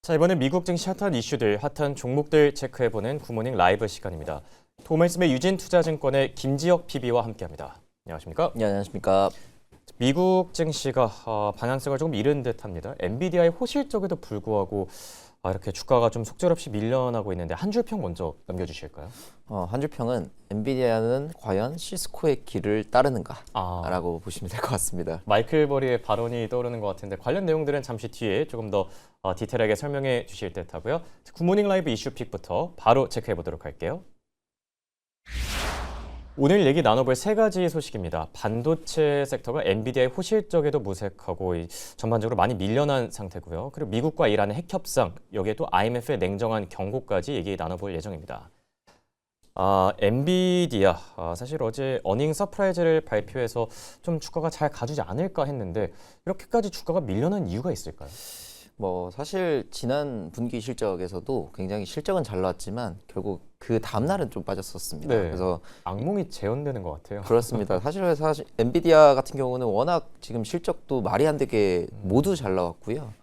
자, 이번엔 미국 증시 핫한 이슈들, 핫한 종목들 체크해보는 굿모닝 라이브 시간입니다. 도매스의 유진투자증권의 김지혁 PB와 함께합니다. 안녕하십니까? 네, 안녕하십니까? 미국 증시가 방향성을 조금 잃은 듯합니다. 엔비디아의 호실적에도 불구하고 이렇게 주가가 좀 속절없이 밀려나고 있는데 한 줄 평 먼저 남겨주실까요? 한 줄 평은 엔비디아는 과연 시스코의 길을 따르는가라고 보시면 될 것 같습니다. 마이클 버리의 발언이 떠오르는 것 같은데 관련 내용들은 잠시 뒤에 조금 더 디테일하게 설명해 주실 듯 하고요. 굿모닝 라이브 이슈픽부터 바로 체크해 보도록 할게요. 오늘 얘기 나눠볼 세 가지 소식입니다. 반도체 섹터가 엔비디아의 호실적에도 무색하고 전반적으로 많이 밀려난 상태고요. 그리고 미국과 이란의 핵 협상, 여기에 또 IMF의 냉정한 경고까지 얘기 나눠볼 예정입니다. 엔비디아, 사실 어제 어닝 서프라이즈를 발표해서 좀 주가가 잘 가주지 않을까 했는데 이렇게까지 주가가 밀려난 이유가 있을까요? 사실 지난 분기 실적에서도 굉장히 실적은 잘 나왔지만 결국 그 다음 날은 좀 빠졌었습니다. 네, 그래서 악몽이 재현되는 것 같아요. 그렇습니다. 사실 엔비디아 같은 경우는 워낙 지금 실적도 말이 안 되게 모두 잘 나왔고요.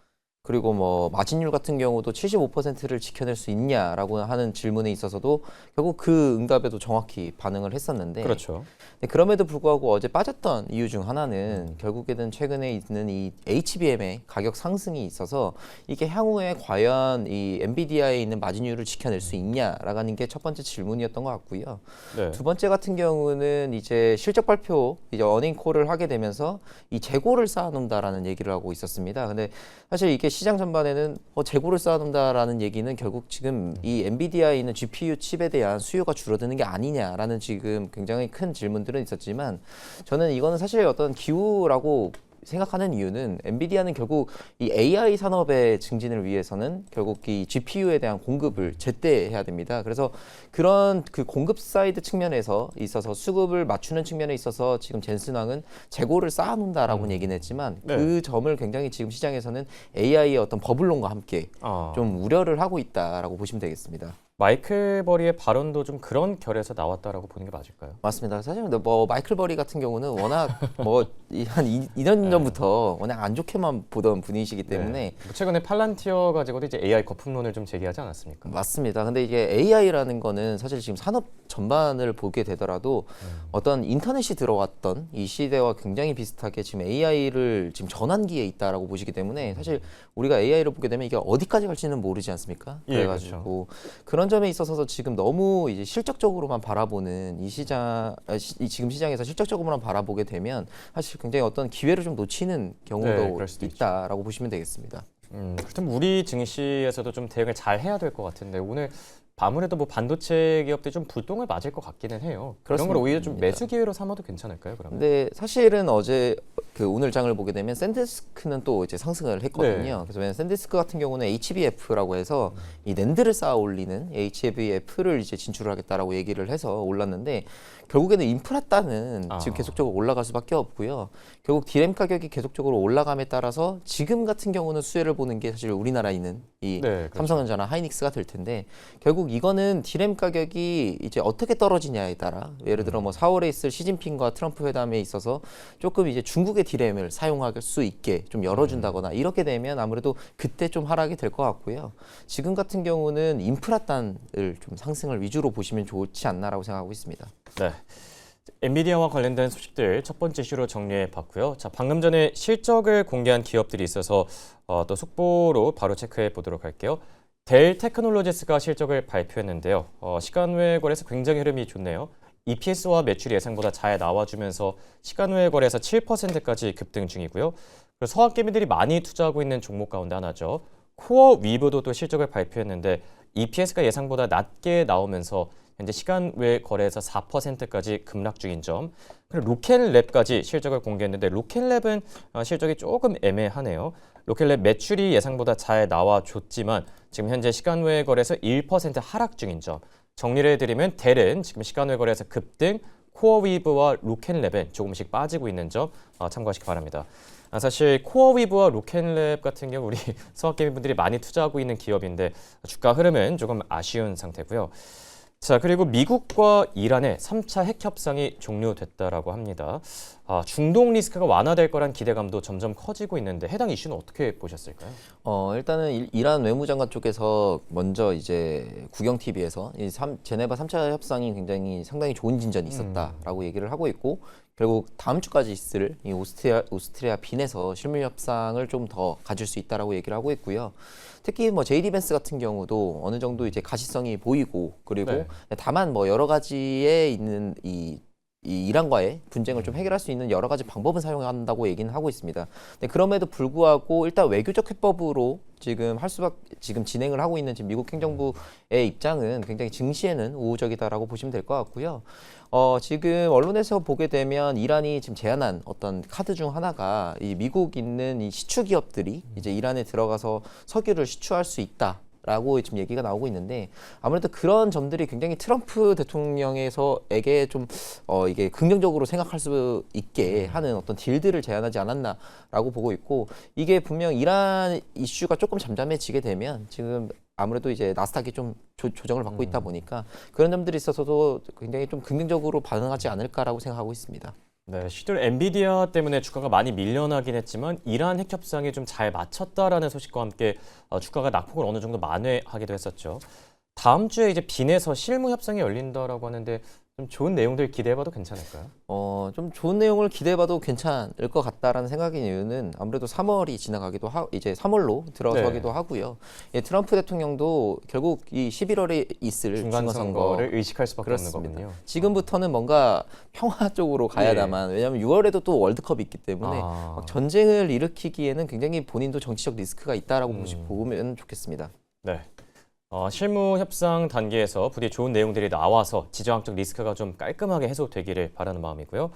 그리고 마진율 같은 경우도 75%를 지켜낼 수 있냐라고 하는 질문에 있어서도 결국 그 응답에도 정확히 반응을 했었는데, 그렇죠. 그럼에도 불구하고 어제 빠졌던 이유 중 하나는 결국에는 최근에 있는 이 HBM의 가격 상승이 있어서 이게 향후에 과연 이 엔비디아에 있는 마진율을 지켜낼 수 있냐라고 하는 게 첫 번째 질문이었던 것 같고요. 네. 두 번째 같은 경우는 이제 실적 발표, 이제 어닝 콜을 하게 되면서 이 재고를 쌓아놓는다라는 얘기를 하고 있었습니다. 근데 사실 이게 시장 전반에는 재고를 쌓아놓는다라는 얘기는 결국 지금 이 엔비디아에 있는 GPU 칩에 대한 수요가 줄어드는 게 아니냐라는 지금 굉장히 큰 질문들은 있었지만, 저는 이거는 사실 어떤 기후라고 생각하는 이유는 엔비디아는 결국 이 AI 산업의 증진을 위해서는 결국 이 GPU에 대한 공급을 제때해야 됩니다. 그래서 그런 그 공급 사이드 측면에서 있어서 수급을 맞추는 측면에 있어서 지금 젠슨왕은 재고를 쌓아놓는다라고 얘기는 했지만, 네. 그 점을 굉장히 지금 시장에서는 AI의 어떤 버블론과 함께 좀 우려를 하고 있다라고 보시면 되겠습니다. 마이클 버리의 발언도 좀 그런 결에서 나왔다라고 보는 게 맞을까요? 맞습니다. 사실 마이클 버리 같은 경우는 워낙 한 2년 전부터 워낙 안 좋게만 보던 분이시기 때문에 최근에 팔란티어 가지고도 이제 AI 거품론을 좀 제기하지 않았습니까? 맞습니다. 근데 이게 AI라는 거는 사실 지금 산업 전반을 보게 되더라도 어떤 인터넷이 들어왔던 이 시대와 굉장히 비슷하게 지금 AI를 지금 전환기에 있다라고 보시기 때문에 사실 우리가 AI를 보게 되면 이게 어디까지 갈지는 모르지 않습니까? 그래가지고 그런 점에 있어서 지금 너무 이제 실적적으로만 바라보는 이 시장, 지금 시장에서 실적적으로만 바라보게 되면 사실 굉장히 어떤 기회를 좀 놓치는 경우도 있다라고 보시면 되겠습니다. 그렇다면 우리 증시에서도 좀 대응을 잘 해야 될 것 같은데 오늘 아무래도 반도체 기업들이 좀 불똥을 맞을 것 같기는 해요. 그런 걸 오히려 좀 매수 기회로 삼아도 괜찮을까요? 그러면? 근데 사실은 어제 오늘 장을 보게 되면 샌디스크는 또 이제 상승을 했거든요. 그래서 샌디스크 같은 경우는 HBF라고 해서 이 낸드를 쌓아 올리는 HBF를 이제 진출하겠다라고 얘기를 해서 올랐는데, 결국에는 인프라따는 지금 계속적으로 올라갈 수밖에 없고요. 결국 디램 가격이 계속적으로 올라감에 따라서 지금 같은 경우는 수혜를 보는 게 사실 우리나라에 있는 이 삼성전자나 하이닉스가 될 텐데, 결국 이거는 디램 가격이 이제 어떻게 떨어지냐에 따라, 예를 들어 4월에 있을 시진핑과 트럼프 회담에 있어서 조금 이제 중국의 디램을 사용할 수 있게 좀 열어준다거나 이렇게 되면 아무래도 그때 좀 하락이 될 것 같고요. 지금 같은 경우는 인프라단을 좀 상승을 위주로 보시면 좋지 않나라고 생각하고 있습니다. 네. 엔비디아와 관련된 소식들 첫 번째 이슈로 정리해 봤고요. 자, 방금 전에 실적을 공개한 기업들이 있어서 또 속보로 바로 체크해 보도록 할게요. 델 테크놀로지스가 실적을 발표했는데요. 시간 외 거래에서 굉장히 흐름이 좋네요. EPS와 매출이 예상보다 잘 나와주면서 시간 외 거래에서 7%까지 급등 중이고요. 그리고 서학개미들이 많이 투자하고 있는 종목 가운데 하나죠. 코어 위브도 또 실적을 발표했는데 EPS가 예상보다 낮게 나오면서 현재 시간 외 거래에서 4%까지 급락 중인 점. 그리고 로켓랩까지 실적을 공개했는데 로켓랩은 실적이 조금 애매하네요. 로켓랩 매출이 예상보다 잘 나와줬지만 지금 현재 시간 외 거래에서 1% 하락 중인 점. 정리를 해드리면 델은 지금 시간 외 거래에서 급등, 코어위브와 로켓랩은 조금씩 빠지고 있는 점 참고하시기 바랍니다. 사실 코어위브와 로켓랩 같은 경우 우리 서학개미분들이 많이 투자하고 있는 기업인데 주가 흐름은 조금 아쉬운 상태고요. 자, 그리고 미국과 이란의 3차 핵 협상이 종료됐다라고 합니다. 중동 리스크가 완화될 거란 기대감도 점점 커지고 있는데 해당 이슈는 어떻게 보셨을까요? 일단은 이란 외무장관 쪽에서 먼저 이제 구경 TV에서 제네바 3차 협상이 굉장히 상당히 좋은 진전이 있었다라고 얘기를 하고 있고 결국 다음 주까지 있을 이 오스트리아 빈에서 실무 협상을 좀 더 가질 수 있다라고 얘기를 하고 있고요. 특히 뭐 제이디 벤스 같은 경우도 어느 정도 이제 가시성이 보이고 그리고 네. 다만 뭐 여러 가지에 있는 이 이란과의 분쟁을 좀 해결할 수 있는 여러 가지 방법은 사용한다고 얘기는 하고 있습니다. 근데 그럼에도 불구하고 일단 외교적 해법으로 지금 진행을 하고 있는 지금 미국 행정부의 입장은 굉장히 증시에는 우호적이다라고 보시면 될 것 같고요. 지금 언론에서 보게 되면 이란이 지금 제안한 어떤 카드 중 하나가 이 미국 있는 이 시추 기업들이 이제 이란에 들어가서 석유를 시추할 수 있다. 라고 지금 얘기가 나오고 있는데 아무래도 그런 점들이 굉장히 트럼프 대통령에게 좀 이게 긍정적으로 생각할 수 있게 하는 어떤 딜들을 제안하지 않았나라고 보고 있고 이게 분명 이란 이슈가 조금 잠잠해지게 되면 지금 아무래도 이제 나스닥이 좀 조정을 받고 있다 보니까 그런 점들이 있어서도 굉장히 좀 긍정적으로 반응하지 않을까라고 생각하고 있습니다. 네, 시들 엔비디아 때문에 주가가 많이 밀려나긴 했지만 이란 핵 협상에 좀 잘 맞췄다라는 소식과 함께 주가가 낙폭을 어느 정도 만회하기도 했었죠. 다음 주에 이제 빈에서 실무 협상이 열린다라고 하는데 좀 좋은 내용들 기대해봐도 괜찮을까요? 좀 좋은 내용을 기대해봐도 괜찮을 것 같다라는 생각인 이유는 아무래도 3월이 지나가기도 이제 3월로 들어서기도 하고요. 예, 트럼프 대통령도 결국 이 11월에 있을 중간 선거를 의식할 수밖에 그렇습니다. 없는 거군요. 지금부터는 뭔가 평화 쪽으로 가야다만 왜냐하면 6월에도 또 월드컵이 있기 때문에 막 전쟁을 일으키기에는 굉장히 본인도 정치적 리스크가 있다라고 보면 좋겠습니다. 네. 실무 협상 단계에서 부디 좋은 내용들이 나와서 지정학적 리스크가 좀 깔끔하게 해소되기를 바라는 마음이고요.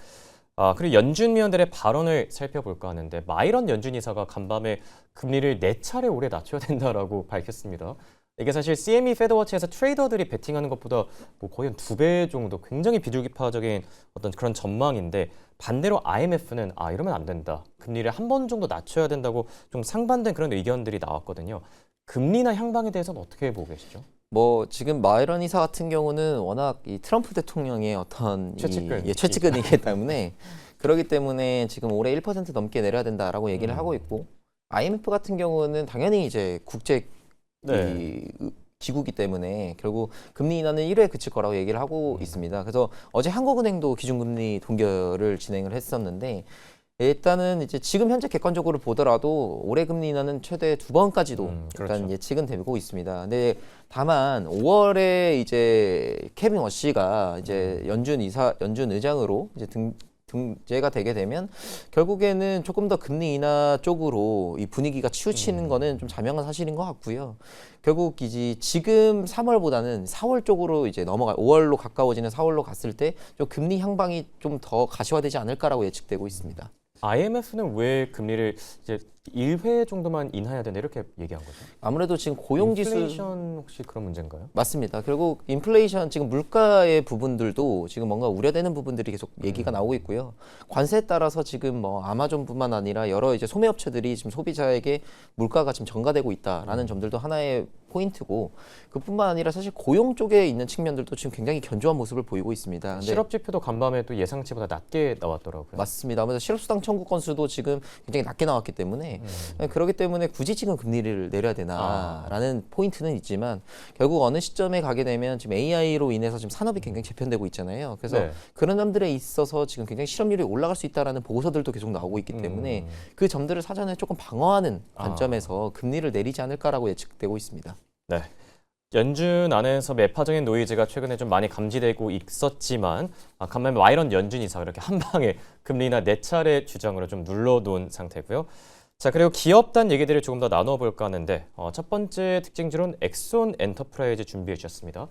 그리고 연준 위원들의 발언을 살펴볼까 하는데 마이런 연준 이사가 간밤에 금리를 4차례 올해 낮춰야 된다라고 밝혔습니다. 이게 사실 CME 페드워치에서 트레이더들이 베팅하는 것보다 뭐 거의 한 2배 정도 굉장히 비둘기파적인 어떤 그런 전망인데 반대로 IMF는 이러면 안 된다. 금리를 한 번 정도 낮춰야 된다고 좀 상반된 그런 의견들이 나왔거든요. 금리나 향방에 대해서는 어떻게 보고 계시죠? 뭐 지금 마이런 이사 같은 경우는 워낙 이 트럼프 대통령의 어떤 최측근이기 때문에 그렇기 때문에 지금 올해 1% 넘게 내려야 된다라고 얘기를 하고 있고 IMF 같은 경우는 당연히 이제 국제 기구이기 때문에 결국 금리 인하는 1회에 그칠 거라고 얘기를 하고 있습니다. 그래서 어제 한국은행도 기준금리 동결을 진행을 했었는데 일단은 이제 지금 현재 객관적으로 보더라도 올해 금리 인하는 최대 2번까지도 일단 예측은 되고 있습니다. 근데 다만 5월에 이제 케빈 워시가 이제 연준 의장으로 이제 등재가 되게 되면 결국에는 조금 더 금리 인하 쪽으로 이 분위기가 치우치는 거는 좀 자명한 사실인 것 같고요. 결국 이제 지금 3월보다는 4월 쪽으로 이제 5월로 가까워지는 4월로 갔을 때 좀 금리 향방이 좀 더 가시화되지 않을까라고 예측되고 있습니다. IMF는 왜 금리를 이제 1회 정도만 인하해야 된다 이렇게 얘기한 거죠? 아무래도 지금 고용지수 인플레이션 혹시 그런 문제인가요? 맞습니다. 결국 인플레이션 지금 물가의 부분들도 지금 뭔가 우려되는 부분들이 계속 얘기가 나오고 있고요. 관세에 따라서 지금 뭐 아마존뿐만 아니라 여러 이제 소매업체들이 지금 소비자에게 물가가 지금 전가되고 있다라는 점들도 하나의 포인트고 그뿐만 아니라 사실 고용 쪽에 있는 측면들도 지금 굉장히 견조한 모습을 보이고 있습니다. 근데 실업 지표도 간밤에 또 예상치보다 낮게 나왔더라고요. 맞습니다. 아무래도 실업수당 청구 건수도 지금 굉장히 낮게 나왔기 때문에 그렇기 때문에 굳이 지금 금리를 내려야 되나라는 포인트는 있지만 결국 어느 시점에 가게 되면 지금 AI로 인해서 지금 산업이 굉장히 재편되고 있잖아요. 그래서 그런 점들에 있어서 지금 굉장히 실업률이 올라갈 수 있다라는 보고서들도 계속 나오고 있기 때문에 그 점들을 사전에 조금 방어하는 관점에서 금리를 내리지 않을까라고 예측되고 있습니다. 네. 연준 안에서 매파적인 노이즈가 최근에 좀 많이 감지되고 있었지만 간만에 마이런 연준 이사가 이렇게 한 방에 금리나 4차례 주장으로 좀 눌러놓은 상태고요. 자, 그리고 기업단 얘기들을 조금 더 나눠볼까 하는데 첫 번째 특징주로는 엑손 엔터프라이즈 준비해 주셨습니다.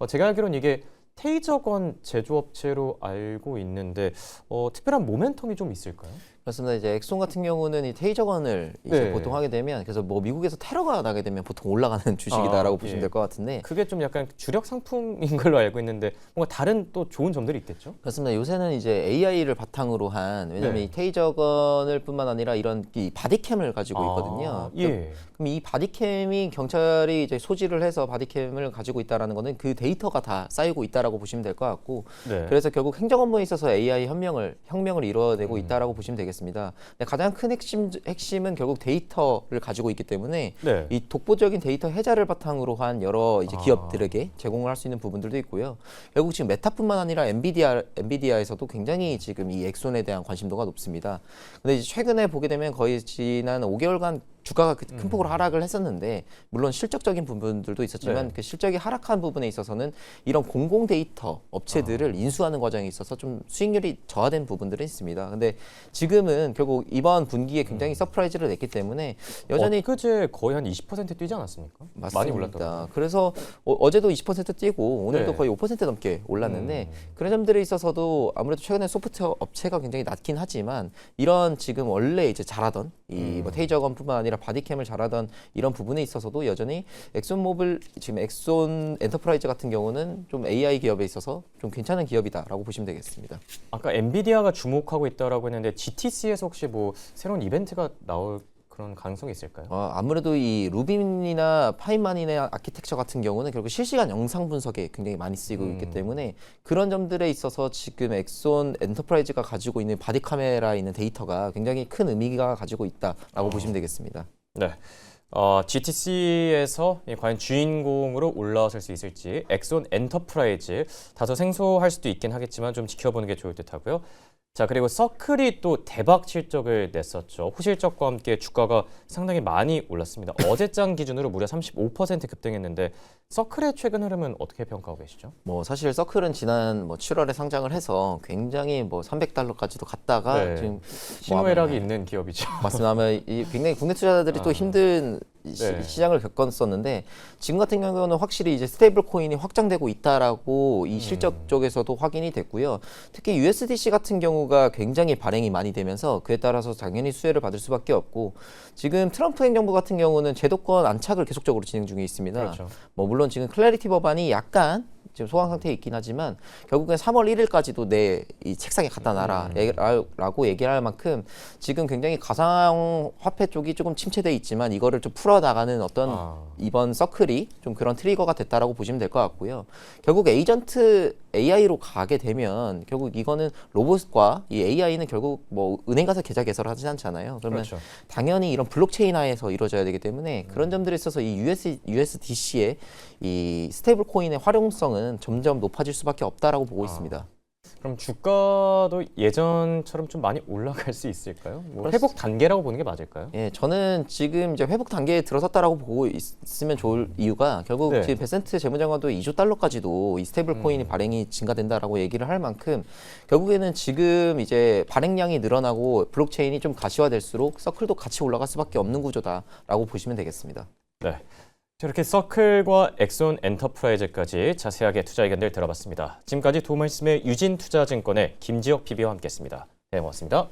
제가 알기로는 이게 테이저건 제조업체로 알고 있는데 특별한 모멘텀이 좀 있을까요? 그렇습니다. 이제 엑손 같은 경우는 이 테이저건을 이제 네. 보통 하게 되면 그래서 뭐 미국에서 테러가 나게 되면 보통 올라가는 주식이다라고 아, 보시면 예. 될 것 같은데 그게 좀 약간 주력 상품인 걸로 알고 있는데 뭔가 다른 또 좋은 점들이 있겠죠? 그렇습니다. 요새는 이제 AI를 바탕으로 한 왜냐면 네. 이 테이저건을 뿐만 아니라 이런 이 바디캠을 가지고 있거든요. 아, 예. 그럼 이 바디캠이 경찰이 이제 소지를 해서 바디캠을 가지고 있다라는 거는 그 데이터가 다 쌓이고 있다라고 보시면 될 것 같고 네. 그래서 결국 행정 업무에 있어서 AI 혁명을 이뤄내고 있다라고 보시면 되겠습니다. 근데 가장 큰 핵심은 결국 데이터를 가지고 있기 때문에 네. 이 독보적인 데이터 해자를 바탕으로 한 여러 이제 아. 기업들에게 제공을 할 수 있는 부분들도 있고요. 결국 지금 메타뿐만 아니라 엔비디아에서도 굉장히 지금 이 엑손에 대한 관심도가 높습니다. 근데 이제 최근에 보게 되면 거의 지난 5개월간 주가가 큰 폭으로 하락을 했었는데 물론 실적적인 부분들도 있었지만 네. 그 실적이 하락한 부분에 있어서는 이런 공공 데이터 업체들을 인수하는 과정에 있어서 좀 수익률이 저하된 부분들은 있습니다. 근데 지금은 결국 이번 분기에 굉장히 서프라이즈를 냈기 때문에 여전히 엊그제 거의 한 20% 뛰지 않았습니까? 많이 올랐더라고요. 맞습니다. 그래서 어제도 20% 뛰고 오늘도 네. 거의 5% 넘게 올랐는데 그런 점들에 있어서도 아무래도 최근에 소프트웨어 업체가 굉장히 낮긴 하지만 이런 지금 원래 이제 잘하던 이 뭐 테이저건뿐만 아니라 바디캠을 잘하던 이런 부분에 있어서도 여전히 엑손모빌 지금 엑손 엔터프라이즈 같은 경우는 좀 AI 기업에 있어서 좀 괜찮은 기업이다라고 보시면 되겠습니다. 아까 엔비디아가 주목하고 있다라고 했는데 GTC에서 혹시 뭐 새로운 이벤트가 나올 그런 가능성이 있을까요? 아무래도 이 루빈이나 파인마니의 아키텍처 같은 경우는 결국 실시간 영상 분석에 굉장히 많이 쓰이고 있기 때문에 그런 점들에 있어서 지금 엑손 엔터프라이즈가 가지고 있는 바디 카메라에 있는 데이터가 굉장히 큰 의미가 가지고 있다라고 보시면 되겠습니다. 네. GTC에서 과연 주인공으로 올라설 수 있을지 엑손 엔터프라이즈 다소 생소할 수도 있긴 하겠지만 좀 지켜보는 게 좋을 듯하고요. 자, 그리고 서클이 또 대박 실적을 냈었죠. 호실적과 함께 주가가 상당히 많이 올랐습니다. 어제장 기준으로 무려 35% 급등했는데 서클의 최근 흐름은 어떻게 평가하고 계시죠? 뭐 사실 서클은 지난 뭐 7월에 상장을 해서 굉장히 뭐 $300까지도 갔다가 네. 지금 신호애락이 있는 기업이죠. 맞습니다. 아마 굉장히 국내 투자자들이 또 힘든 네. 시장을 겪었었는데 지금 같은 경우는 확실히 이제 스테이블 코인이 확장되고 있다라고 이 실적 쪽에서도 확인이 됐고요. 특히 USDC 같은 경우가 굉장히 발행이 많이 되면서 그에 따라서 당연히 수혜를 받을 수밖에 없고 지금 트럼프 행정부 같은 경우는 제도권 안착을 계속적으로 진행 중에 있습니다. 그렇죠. 뭐 물론 지금 클래리티 법안이 약간 지금 소강 상태에 있긴 하지만 결국엔 3월 1일까지도 내 이 책상에 갖다 놔라라고 얘기를 할 만큼 지금 굉장히 가상 화폐 쪽이 조금 침체돼 있지만 이거를 좀 풀어 나가는 어떤 이번 서클이 좀 그런 트리거가 됐다라고 보시면 될 것 같고요. 결국 에이전트 AI로 가게 되면 결국 이거는 로봇과 이 AI는 결국 뭐 은행 가서 계좌 개설을 하지 않잖아요. 그러면 그렇죠. 당연히 이런 블록체인화에서 이루어져야 되기 때문에 그런 점들에 있어서 이 USDC의 이 스테이블 코인의 활용성은 점점 높아질 수밖에 없다라고 보고 있습니다. 그럼 주가도 예전처럼 좀 많이 올라갈 수 있을까요? 뭐 회복 단계라고 보는 게 맞을까요? 예, 저는 지금 이제 회복 단계에 들어섰다라고 보고 있으면 좋을 이유가 결국 네. 지금 베센트 재무장관도 2조 달러까지도 이 스테이블 코인이 발행이 증가된다라고 얘기를 할 만큼 결국에는 지금 이제 발행량이 늘어나고 블록체인이 좀 가시화될수록 서클도 같이 올라갈 수밖에 없는 구조다라고 보시면 되겠습니다. 네. 이렇게 서클과 엑손 엔터프라이즈까지 자세하게 투자 의견들 들어봤습니다. 지금까지 도움말씀의 유진투자증권의 김지혁 PB와 함께했습니다. 네, 고맙습니다.